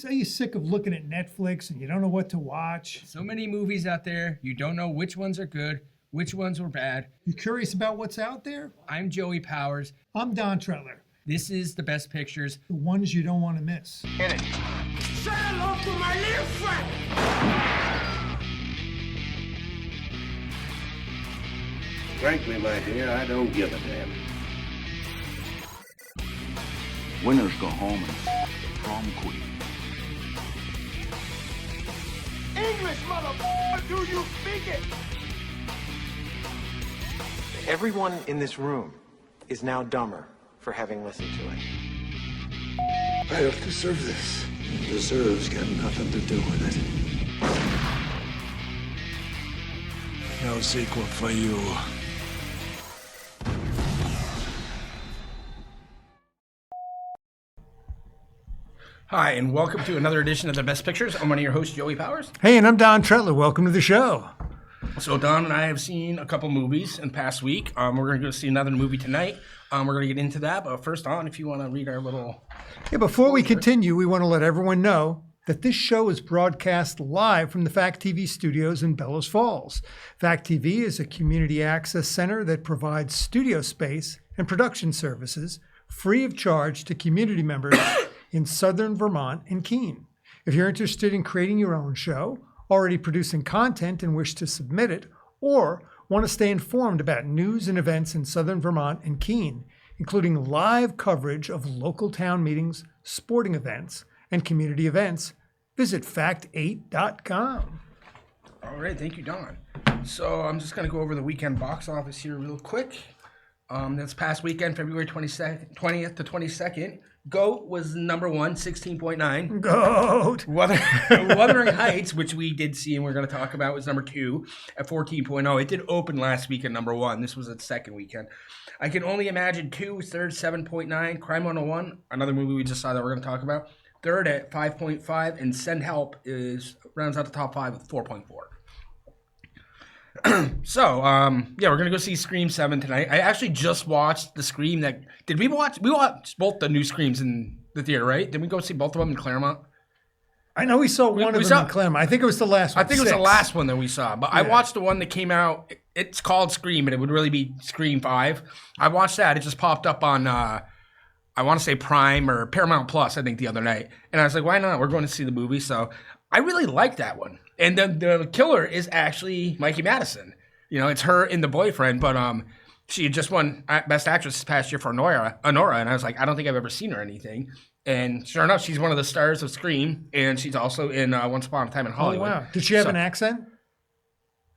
you sick of looking at Netflix and you don't know what to watch? So many movies out there. You don't know which ones are good, which ones were bad. You curious about what's out there? I'm Joey Powers. I'm Don Tretler. This is the best pictures. The ones you don't want to miss. Hit it. Say hello to my little friend. Frankly, my dear, I don't give a damn. Winners go home and the prom queen. English, motherfucker, do you speak it? Everyone in this room is now dumber for having listened to it. I don't deserve this. Deserves got nothing to do with it. No sequel for you. Hi, and welcome to another edition of The Best Pictures. I'm one of your hosts, Joey Powers. Hey, and I'm Don Tretler. Welcome to the show. So Don and I have seen a couple movies in the past week. We're going to go see another movie tonight. We're going to get into that. But first, Don, if you want to read our little... Yeah, before we continue, we want to let everyone know that this show is broadcast live from the Fact TV studios in Bellows Falls. Fact TV is a community access center that provides studio space and production services free of charge to community members in southern Vermont and Keene. If you're interested in creating your own show, already producing content and wish to submit it, or want to stay informed about news and events in southern Vermont and Keene, including live coverage of local town meetings, sporting events, and community events, visit fact8.com. All right, thank you, Don. So I'm just going to go over the weekend box office here real quick. This past weekend, February 20th to 22nd, GOAT was number one, 16.9. GOAT! Wuthering Heights, which we did see and we're going to talk about, was number two at 14.0. It did open last week at number one. This was its second weekend. I Can Only Imagine 2 was third, 7.9. Crime 101, another movie we just saw that we're going to talk about, third at 5.5. And Send Help rounds out the top five with 4.4. So, yeah, we're going to go see Scream 7 tonight. I actually just watched the Scream that... We watched both the new Screams in the theater, right? Did we go see both of them in Claremont? I know we saw one of them in Claremont. I think it was the last one. I think it was the last one that we saw. But yeah. I watched the one that came out. It's called Scream, and it would really be Scream 5. I watched that. It just popped up on, I want to say Prime or Paramount Plus, I think, the other night. And I was like, why not? We're going to see the movie. So I really liked that one. And the killer is actually Mikey Madison. You know, it's her and the boyfriend, but she just won Best Actress this past year for Honora, and I was like, I don't think I've ever seen her anything. And sure enough, she's one of the stars of Scream, and she's also in Once Upon a Time in Hollywood. Oh, wow. Did she have an accent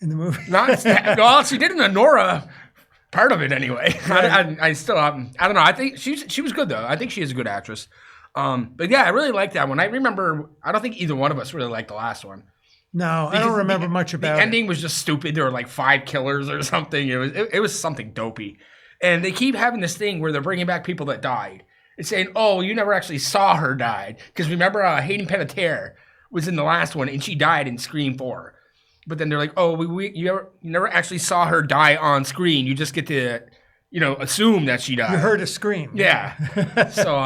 in the movie? Well, she did in the Nora part of it anyway. Right. I still, I don't know. I think she was good, though. I think she is a good actress. But yeah, I really liked that one. I remember, I don't think either one of us really liked the last one. No, I don't remember much about it. The ending was just stupid. There were like 5 killers or something. It was something dopey. And they keep having this thing where they're bringing back people that died. It's saying, oh, you never actually saw her die. Because remember, Hayden Panettiere was in the last one, and she died in Scream 4. But then they're like, oh, you never actually saw her die on screen. You just get to, assume that she died. You heard a scream. Yeah. So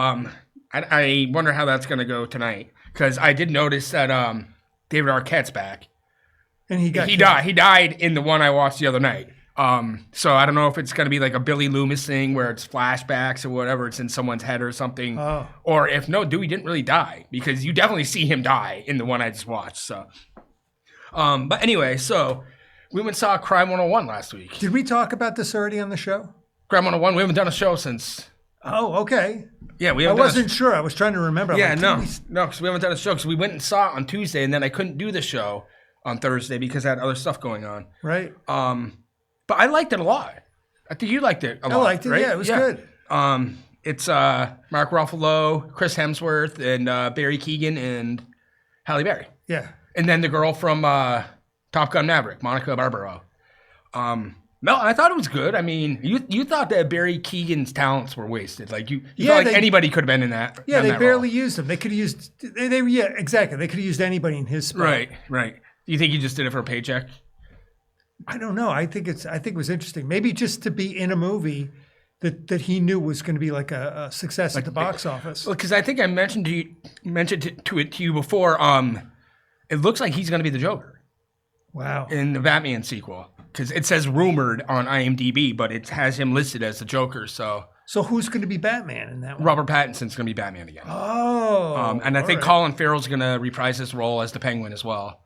I wonder how that's going to go tonight. Because I did notice that David Arquette's back. And he died. He died in the one I watched the other night. So I don't know if it's going to be like a Billy Loomis thing where it's flashbacks or whatever. It's in someone's head or something. Oh. Or if no, Dewey didn't really die, because you definitely see him die in the one I just watched. So, but anyway, so we went and saw Crime 101 last week. Did we talk about this already on the show? Crime 101. We haven't done a show since. Oh, okay. Yeah, I wasn't sure. I was trying to remember. Yeah, no, because we haven't done a show because we went and saw it on Tuesday, and then I couldn't do the show on Thursday because I had other stuff going on. Right. But I liked it a lot. I think you liked it a lot. I liked it. Right? Yeah, it was good. It's Mark Ruffalo, Chris Hemsworth, and Barry Keoghan and Halle Berry. Yeah. And then the girl from Top Gun Maverick, Monica Barbaro. No, I thought it was good. I mean, you thought that Barry Keoghan's talents were wasted. Like you felt like anybody could have been in that. Yeah, they barely used him. They could have used. Yeah, exactly. They could have used anybody in his spot. Right. Do you think he just did it for a paycheck? I don't know. I think it was interesting. Maybe just to be in a movie that he knew was going to be like a success at the box office. Well, because I think I mentioned to you before. It looks like he's going to be the Joker. Wow. In the Batman sequel, because it says rumored on IMDb, but it has him listed as the Joker. So who's going to be Batman in that one? Robert Pattinson's going to be Batman again. Oh. And I think Colin Farrell's going to reprise his role as the Penguin as well.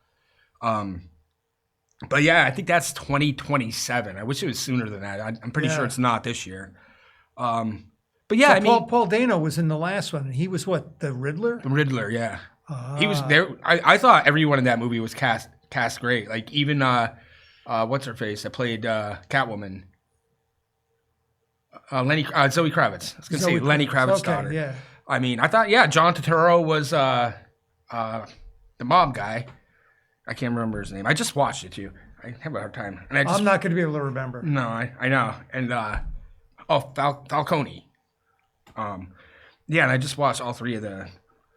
But yeah, I think that's 2027. I wish it was sooner than that. I'm pretty sure it's not this year. But yeah, so Paul Dano was in the last one, and he was what, the Riddler? The Riddler, yeah. He was there. I thought everyone in that movie was cast great. Like even what's her face that played Catwoman, Zoe Kravitz. I was gonna say Lenny Kravitz's daughter. Yeah. I mean, I thought John Turturro was the mob guy. I can't remember his name. I just watched it too. I have a hard time. And I'm not going to be able to remember. No, I know. And Falcone. Yeah, and I just watched all three of the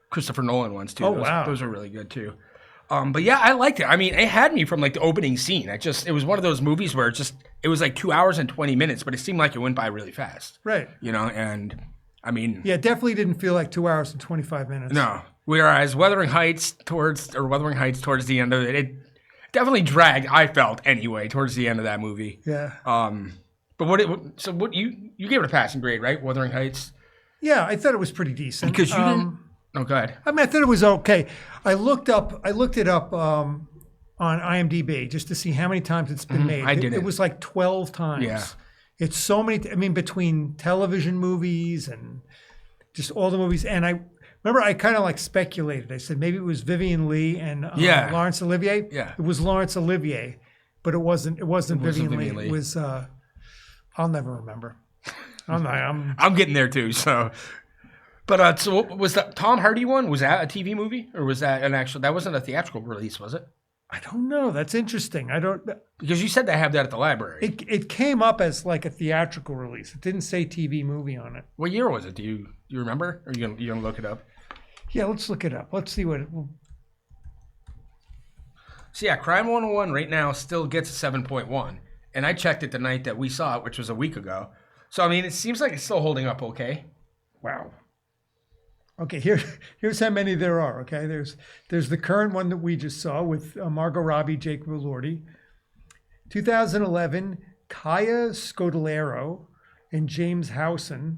Christopher Nolan ones too. Those are really good too. But yeah, I liked it. I mean, it had me from like the opening scene. It was one of those movies where it was like 2 hours and 20 minutes, but it seemed like it went by really fast. Right. You know, and I mean, yeah, it definitely didn't feel like 2 hours and 25 minutes. No. Whereas Wuthering Heights towards the end of it definitely dragged. I felt anyway towards the end of that movie. Yeah. But what you gave it a passing grade, right? Wuthering Heights. Yeah, I thought it was pretty decent. Because you didn't. Oh, go ahead. I mean, I thought it was okay. I looked it up on IMDb just to see how many times it's been made. I did It was like 12 times. Yeah. It's so many. I mean, between television movies and just all the movies. And I remember I kind of like speculated. I said maybe it was Vivian Leigh and Laurence Olivier. Yeah. It was Laurence Olivier, but it wasn't Vivian Leigh. It was I'll never remember. I'm getting there too. So, but so was that Tom Hardy one? Was that a TV movie or was that an actual? That wasn't a theatrical release, was it? I don't know. That's interesting. Because you said they have that at the library. It came up as like a theatrical release. It didn't say TV movie on it. What year was it? Do you remember? Or you gonna look it up? Yeah, let's look it up. Let's see what. So yeah, Crime 101 right now still gets a 7.1, and I checked it the night that we saw it, which was a week ago. So I mean, it seems like it's still holding up okay. Wow. Okay, here's how many there are. Okay, there's the current one that we just saw with Margot Robbie, Jake Elordi. 2011, Kaya Scodelario and James Howson.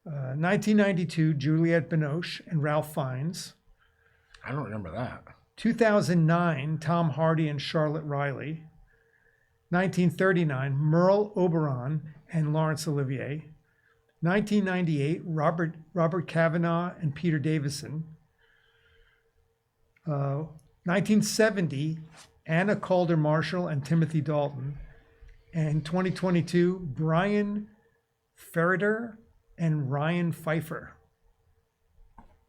1992, Juliette Binoche and Ralph Fiennes. I don't remember that. 2009, Tom Hardy and Charlotte Riley. 1939, Merle Oberon and Laurence Olivier. 1998, Robert Cavanaugh and Peter Davison. 1970, Anna Calder Marshall and Timothy Dalton. And 2022, Brian Ferriter and Ryan Pfeiffer.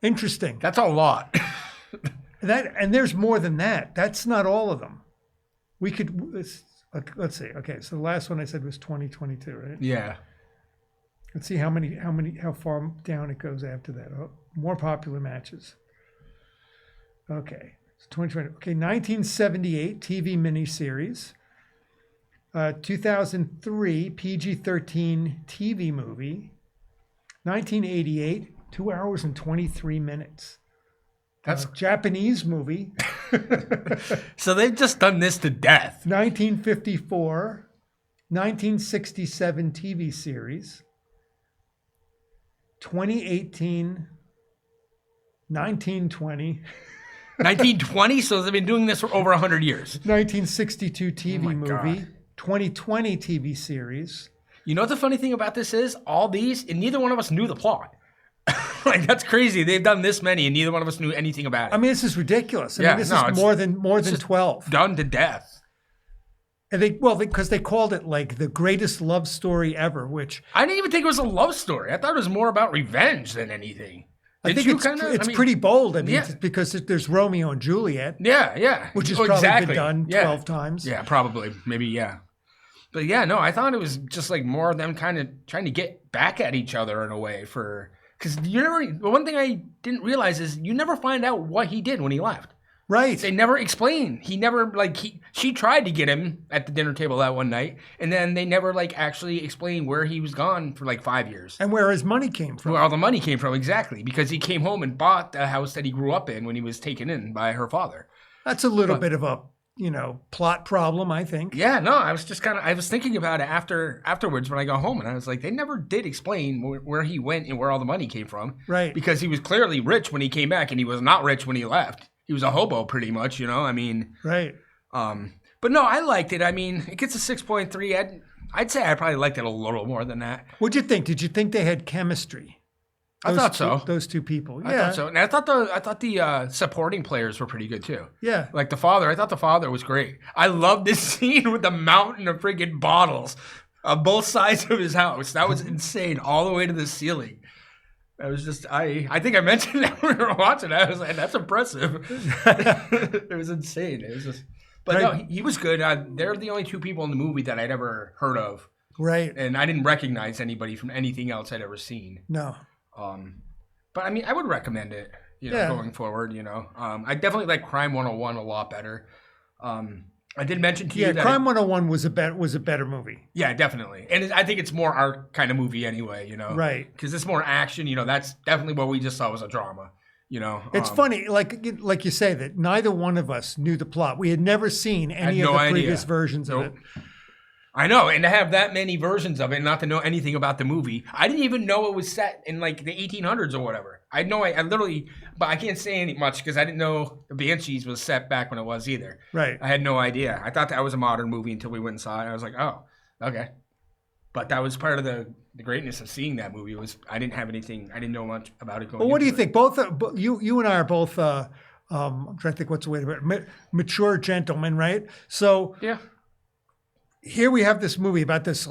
Interesting. That's a lot. And there's more than that. That's not all of them. Let's see. Okay, so the last one I said was 2022, right? Yeah. Let's see how far down it goes after that. Oh, more popular matches. Okay, it's 2020. Okay, 1978 TV miniseries. 2003 PG-13 TV movie. 1988, 2 hours and 23 minutes. That's Japanese movie. So they've just done this to death. 1954, 1967 TV series. 2018, 1920. 1920? So they've been doing this for over 100 years. 1962 TV movie. God. 2020 TV series. You know what the funny thing about this is? All these, and neither one of us knew the plot. Like, that's crazy. They've done this many, and neither one of us knew anything about it. I mean, this is ridiculous. This is more than 12. Done to death. And because they called it like the greatest love story ever, which I didn't even think it was a love story. I thought it was more about revenge than anything. I think it's pretty bold. I mean, because there's Romeo and Juliet. Yeah. Which has probably been done 12 times. Yeah, probably. Maybe, yeah. But yeah, no, I thought it was just like more of them kind of trying to get back at each other in a way because one thing I didn't realize is you never find out what he did when he left. Right. They never explain. He never she tried to get him at the dinner table that one night, and then they never actually explained where he was gone for 5 years. And where his money came from. Where all the money came from, exactly. Because he came home and bought the house that he grew up in when he was taken in by her father. That's a little bit of a, plot problem, I think. Yeah, no, I was just I was thinking about it afterwards when I got home, and I was like, they never did explain where he went and where all the money came from. Right. Because he was clearly rich when he came back, and he was not rich when he left. He was a hobo pretty much, Right. But no, I liked it. I mean, it gets a 6.3. I'd say I probably liked it a little more than that. What'd you think? Did you think they had chemistry? I thought so. Those two people. Yeah. I thought so. And I thought the supporting players were pretty good too. Yeah. Like the father, I thought the father was great. I love this scene with the mountain of freaking bottles on both sides of his house. That was insane, all the way to the ceiling. I was just, I think I mentioned that when we were watching. I was like, that's impressive. It was insane. It was just, but no, he was good. They're the only two people in the movie that I'd ever heard of. Right. And I didn't recognize anybody from anything else I'd ever seen. No. But I mean, I would recommend it, going forward, I definitely like Crime 101 a lot better. I did mention to you that Crime 101 was a better movie. Yeah, definitely. And I think it's more our kind of movie anyway, Right. Because it's more action, that's definitely what we just saw was a drama, It's funny, like you say, that neither one of us knew the plot. We had never seen any of the previous versions of it. I know, and to have that many versions of it and not to know anything about the movie. I didn't even know it was set in the 1800s or whatever. I literally, but I can't say any much because I didn't know the Banshees was set back when it was either. Right. I had no idea. I thought that was a modern movie until we went and saw it. I was like, oh, okay. But that was part of the greatness of seeing that movie was I didn't know much about it going. Well, what do you think? Both you and I are both. I'm trying to think what's the way to put it. Mature gentlemen, right? So yeah. Here we have this movie about this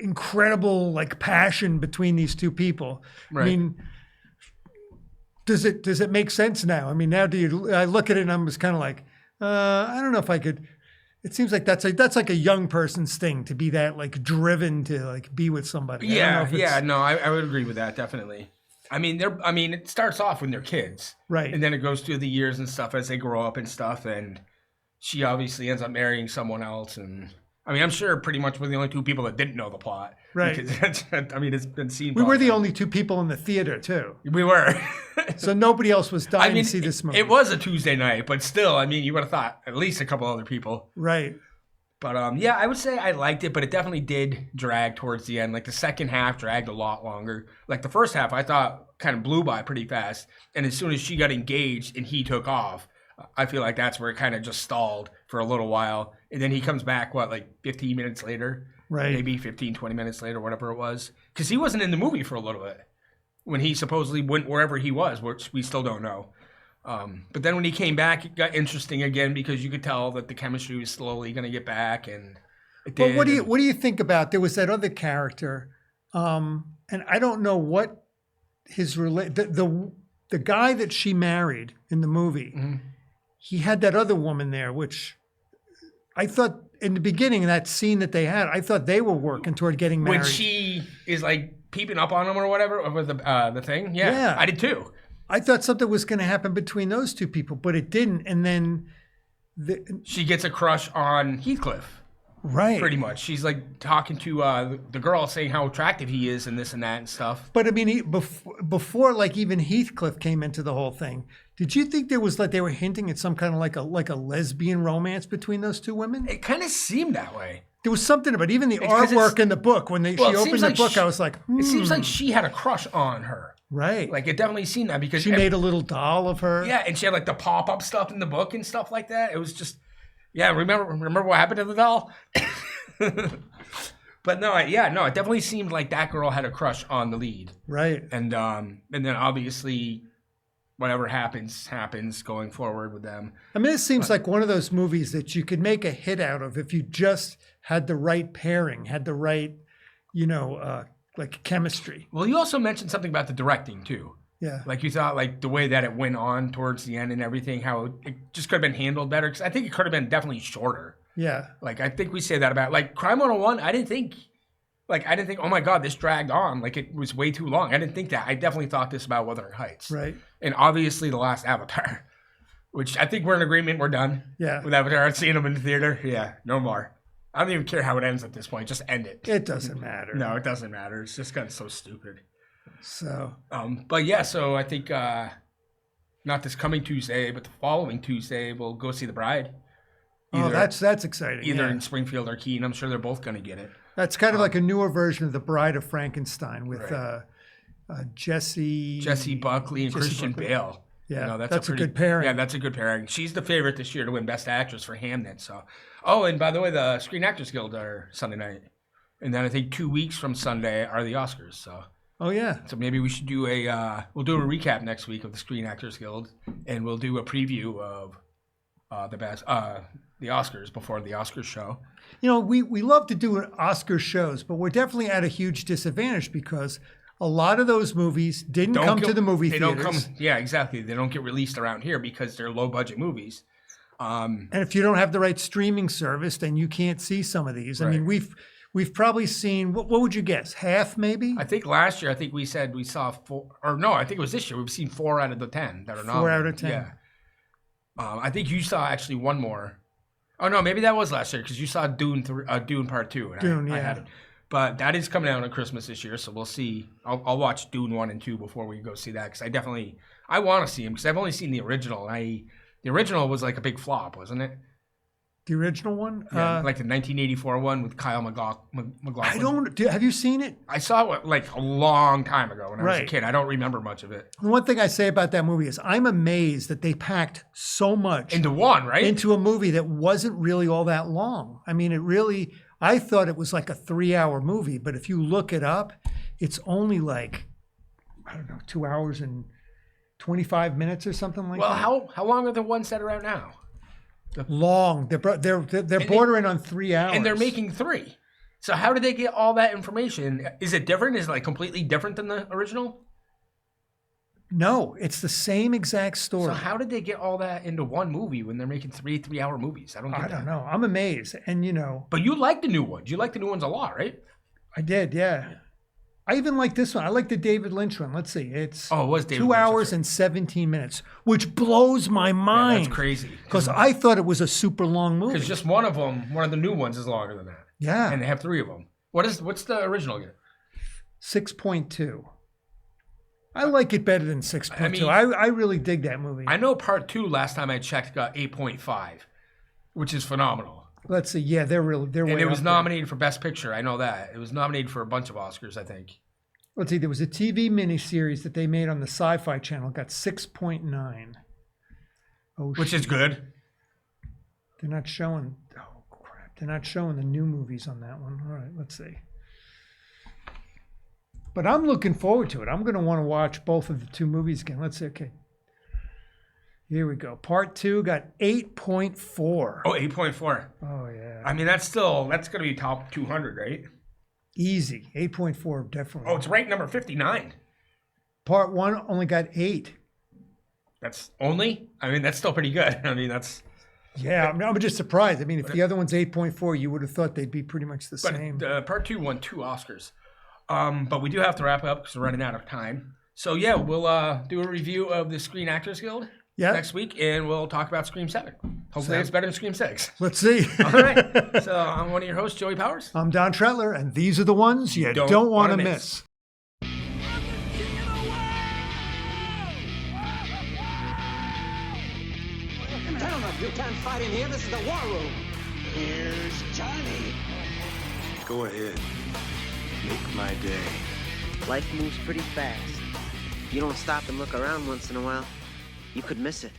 incredible passion between these two people. Right. I mean, does it make sense now? I mean, now I look at it and I'm just kind of I don't know if I could. It seems like that's like a young person's thing to be that driven to be with somebody. Yeah, no, I would agree with that definitely. I mean, it starts off when they're kids, right, and then it goes through the years and stuff as they grow up and stuff, and she obviously ends up marrying someone else and. I mean, I'm sure pretty much we're the only two people that didn't know the plot. Right. Because, it's been seen. We were the only two people in the theater, too. We were. So nobody else was dying to see this movie. It was a Tuesday night, but still, you would have thought at least a couple other people. Right. But, I would say I liked it, but it definitely did drag towards the end. The second half dragged a lot longer. The first half, I thought kind of blew by pretty fast. And as soon as she got engaged and he took off, I feel like that's where it kind of just stalled for a little while. And then he comes back, 15 minutes later? Right. Maybe 15, 20 minutes later, whatever it was. Because he wasn't in the movie for a little bit. When he supposedly went wherever he was, which we still don't know. But then when he came back, it got interesting again because you could tell that the chemistry was slowly going to get back. And it did. Well, what do you think about, there was that other character, and I don't know what his, the guy that she married in the movie, mm-hmm. He had that other woman there, which I thought in the beginning of that scene that they had, I thought they were working toward getting married. When she is peeping up on him or whatever over the thing, yeah, I did too. I thought something was going to happen between those two people, but it didn't. And then she gets a crush on Heathcliff. Right. Pretty much. She's talking to the girl saying how attractive he is and this and that and stuff. But I mean, before even Heathcliff came into the whole thing, did you think there was they were hinting at some kind of like a lesbian romance between those two women? It kind of seemed that way. There was something about even the artwork in the book when she opened the book. I was like, It seems like she had a crush on her. Right. It definitely seemed that because she made a little doll of her. Yeah, and she had the pop-up stuff in the book and stuff like that. It was just, yeah. Remember what happened to the doll? But no, it definitely seemed like that girl had a crush on the lead. Right. And then obviously, whatever happens going forward with them. I mean, it seems like one of those movies that you could make a hit out of if you just had the right pairing, had the right, chemistry. Well, you also mentioned something about the directing too. Yeah. You thought the way that it went on towards the end and everything, how it just could have been handled better. Because I think it could have been definitely shorter. Yeah. I think we say that about Crime 101. I didn't think, oh my God, this dragged on. It was way too long. I didn't think that. I definitely thought this about Wuthering Heights. Right. And obviously The Last Avatar. Which I think we're in agreement. We're done. Yeah. With Avatar, seeing them in the theater. Yeah, no more. I don't even care how it ends at this point. Just end it. It doesn't matter. No, it doesn't matter. It's just gotten so stupid. So. But yeah, so I think not this coming Tuesday, but the following Tuesday, we'll go see The Bride. That's exciting. Either in Springfield or Keene. I'm sure they're both going to get it. That's kind of like a newer version of The Bride of Frankenstein with Jesse Buckley and Christian Bale. Yeah, that's a good pairing. Yeah, that's a good pairing. She's the favorite this year to win Best Actress for Hamnet. So, and by the way, the Screen Actors Guild are Sunday night, and then I think 2 weeks from Sunday are the Oscars. So, so maybe we should do we'll do a recap next week of the Screen Actors Guild, and we'll do a preview of the Oscars before the Oscars show. You know, we love to do Oscar shows, but we're definitely at a huge disadvantage because a lot of those movies didn't come to the movie theaters. Yeah, exactly. They don't get released around here because they're low budget movies. And if you don't have the right streaming service, then you can't see some of these. I mean, we've probably seen, what would you guess? Half maybe? I think last year, we said we saw 4, or no, I think it was this year. We've seen 4 out of the 10 that are nominated. 4 out of 10. Yeah. I think you saw actually one more. Oh no, maybe that was last year because you saw Dune Part 2. And I had it. But that is coming out on Christmas this year, so we'll see. I'll watch Dune 1 and 2 before we go see that because I want to see them because I've only seen the original. The original was like a big flop, wasn't it? The original one? Yeah, like the 1984 one with Kyle MacLachlan. Have you seen it? I saw it like a long time ago when I was a kid. I don't remember much of it. The one thing I say about that movie is I'm amazed that they packed so much into one, right? Into a movie that wasn't really all that long. I mean, I thought it was like a 3-hour movie, but if you look it up, it's only like, 2 hours and 25 minutes or something like that. Well, how long are the ones that are out now? Long. They're bordering on 3 hours. And they're making 3. So how did they get all that information? Is it different? Is it like completely different than the original? No, it's the same exact story. So how did they get all that into one movie when they're making 3-hour movies? I don't know. I'm amazed. And But you like the new ones. You like the new ones a lot, right? I did, yeah. I even like this one. I like the David Lynch one. Let's see. It was David 2 hours and 17 minutes, which blows my mind. Yeah, that's crazy. Because I thought it was a super long movie. Because just one of the new ones is longer than that. Yeah. And they have 3 of them. What's the original again? 6.2. I like it better than 6.2. I really dig that movie. I know Part 2 last time I checked got 8.5, which is phenomenal. Let's see. Yeah, they're way And it was up nominated for Best Picture. I know that. It was nominated for a bunch of Oscars, I think. Let's see. There was a TV miniseries that they made on the Sci-Fi Channel. Got 6.9. Which is good. They're not showing. Oh, crap. They're not showing the new movies on that one. All right, let's see. But I'm looking forward to it. I'm going to want to watch both of the 2 movies again. Let's see. Okay. Here we go. Part 2 got 8.4. Oh, 8.4. Oh, yeah. I mean, that's going to be top 200, right? Easy. 8.4, definitely. Oh, it's ranked number 59. Part 1 only got 8. That's only? I mean, that's still pretty good. I mean, that's... Yeah, I'm just surprised. I mean, if the other one's 8.4, you would have thought they'd be pretty much the same. Part 2 won 2 Oscars. But we do have to wrap up because we're running out of time. So, yeah, we'll do a review of the Screen Actors Guild next week, and we'll talk about Scream 7. Hopefully it's better than Scream 6. Let's see. All right. So, I'm one of your hosts, Joey Powers. I'm Don Tretler, and these are the ones you don't want to miss. Gentlemen, you can't fight in here. This is the war room. Here's Johnny. Go ahead. Make my day. Life moves pretty fast. You don't stop and look around once in a while, you could miss it.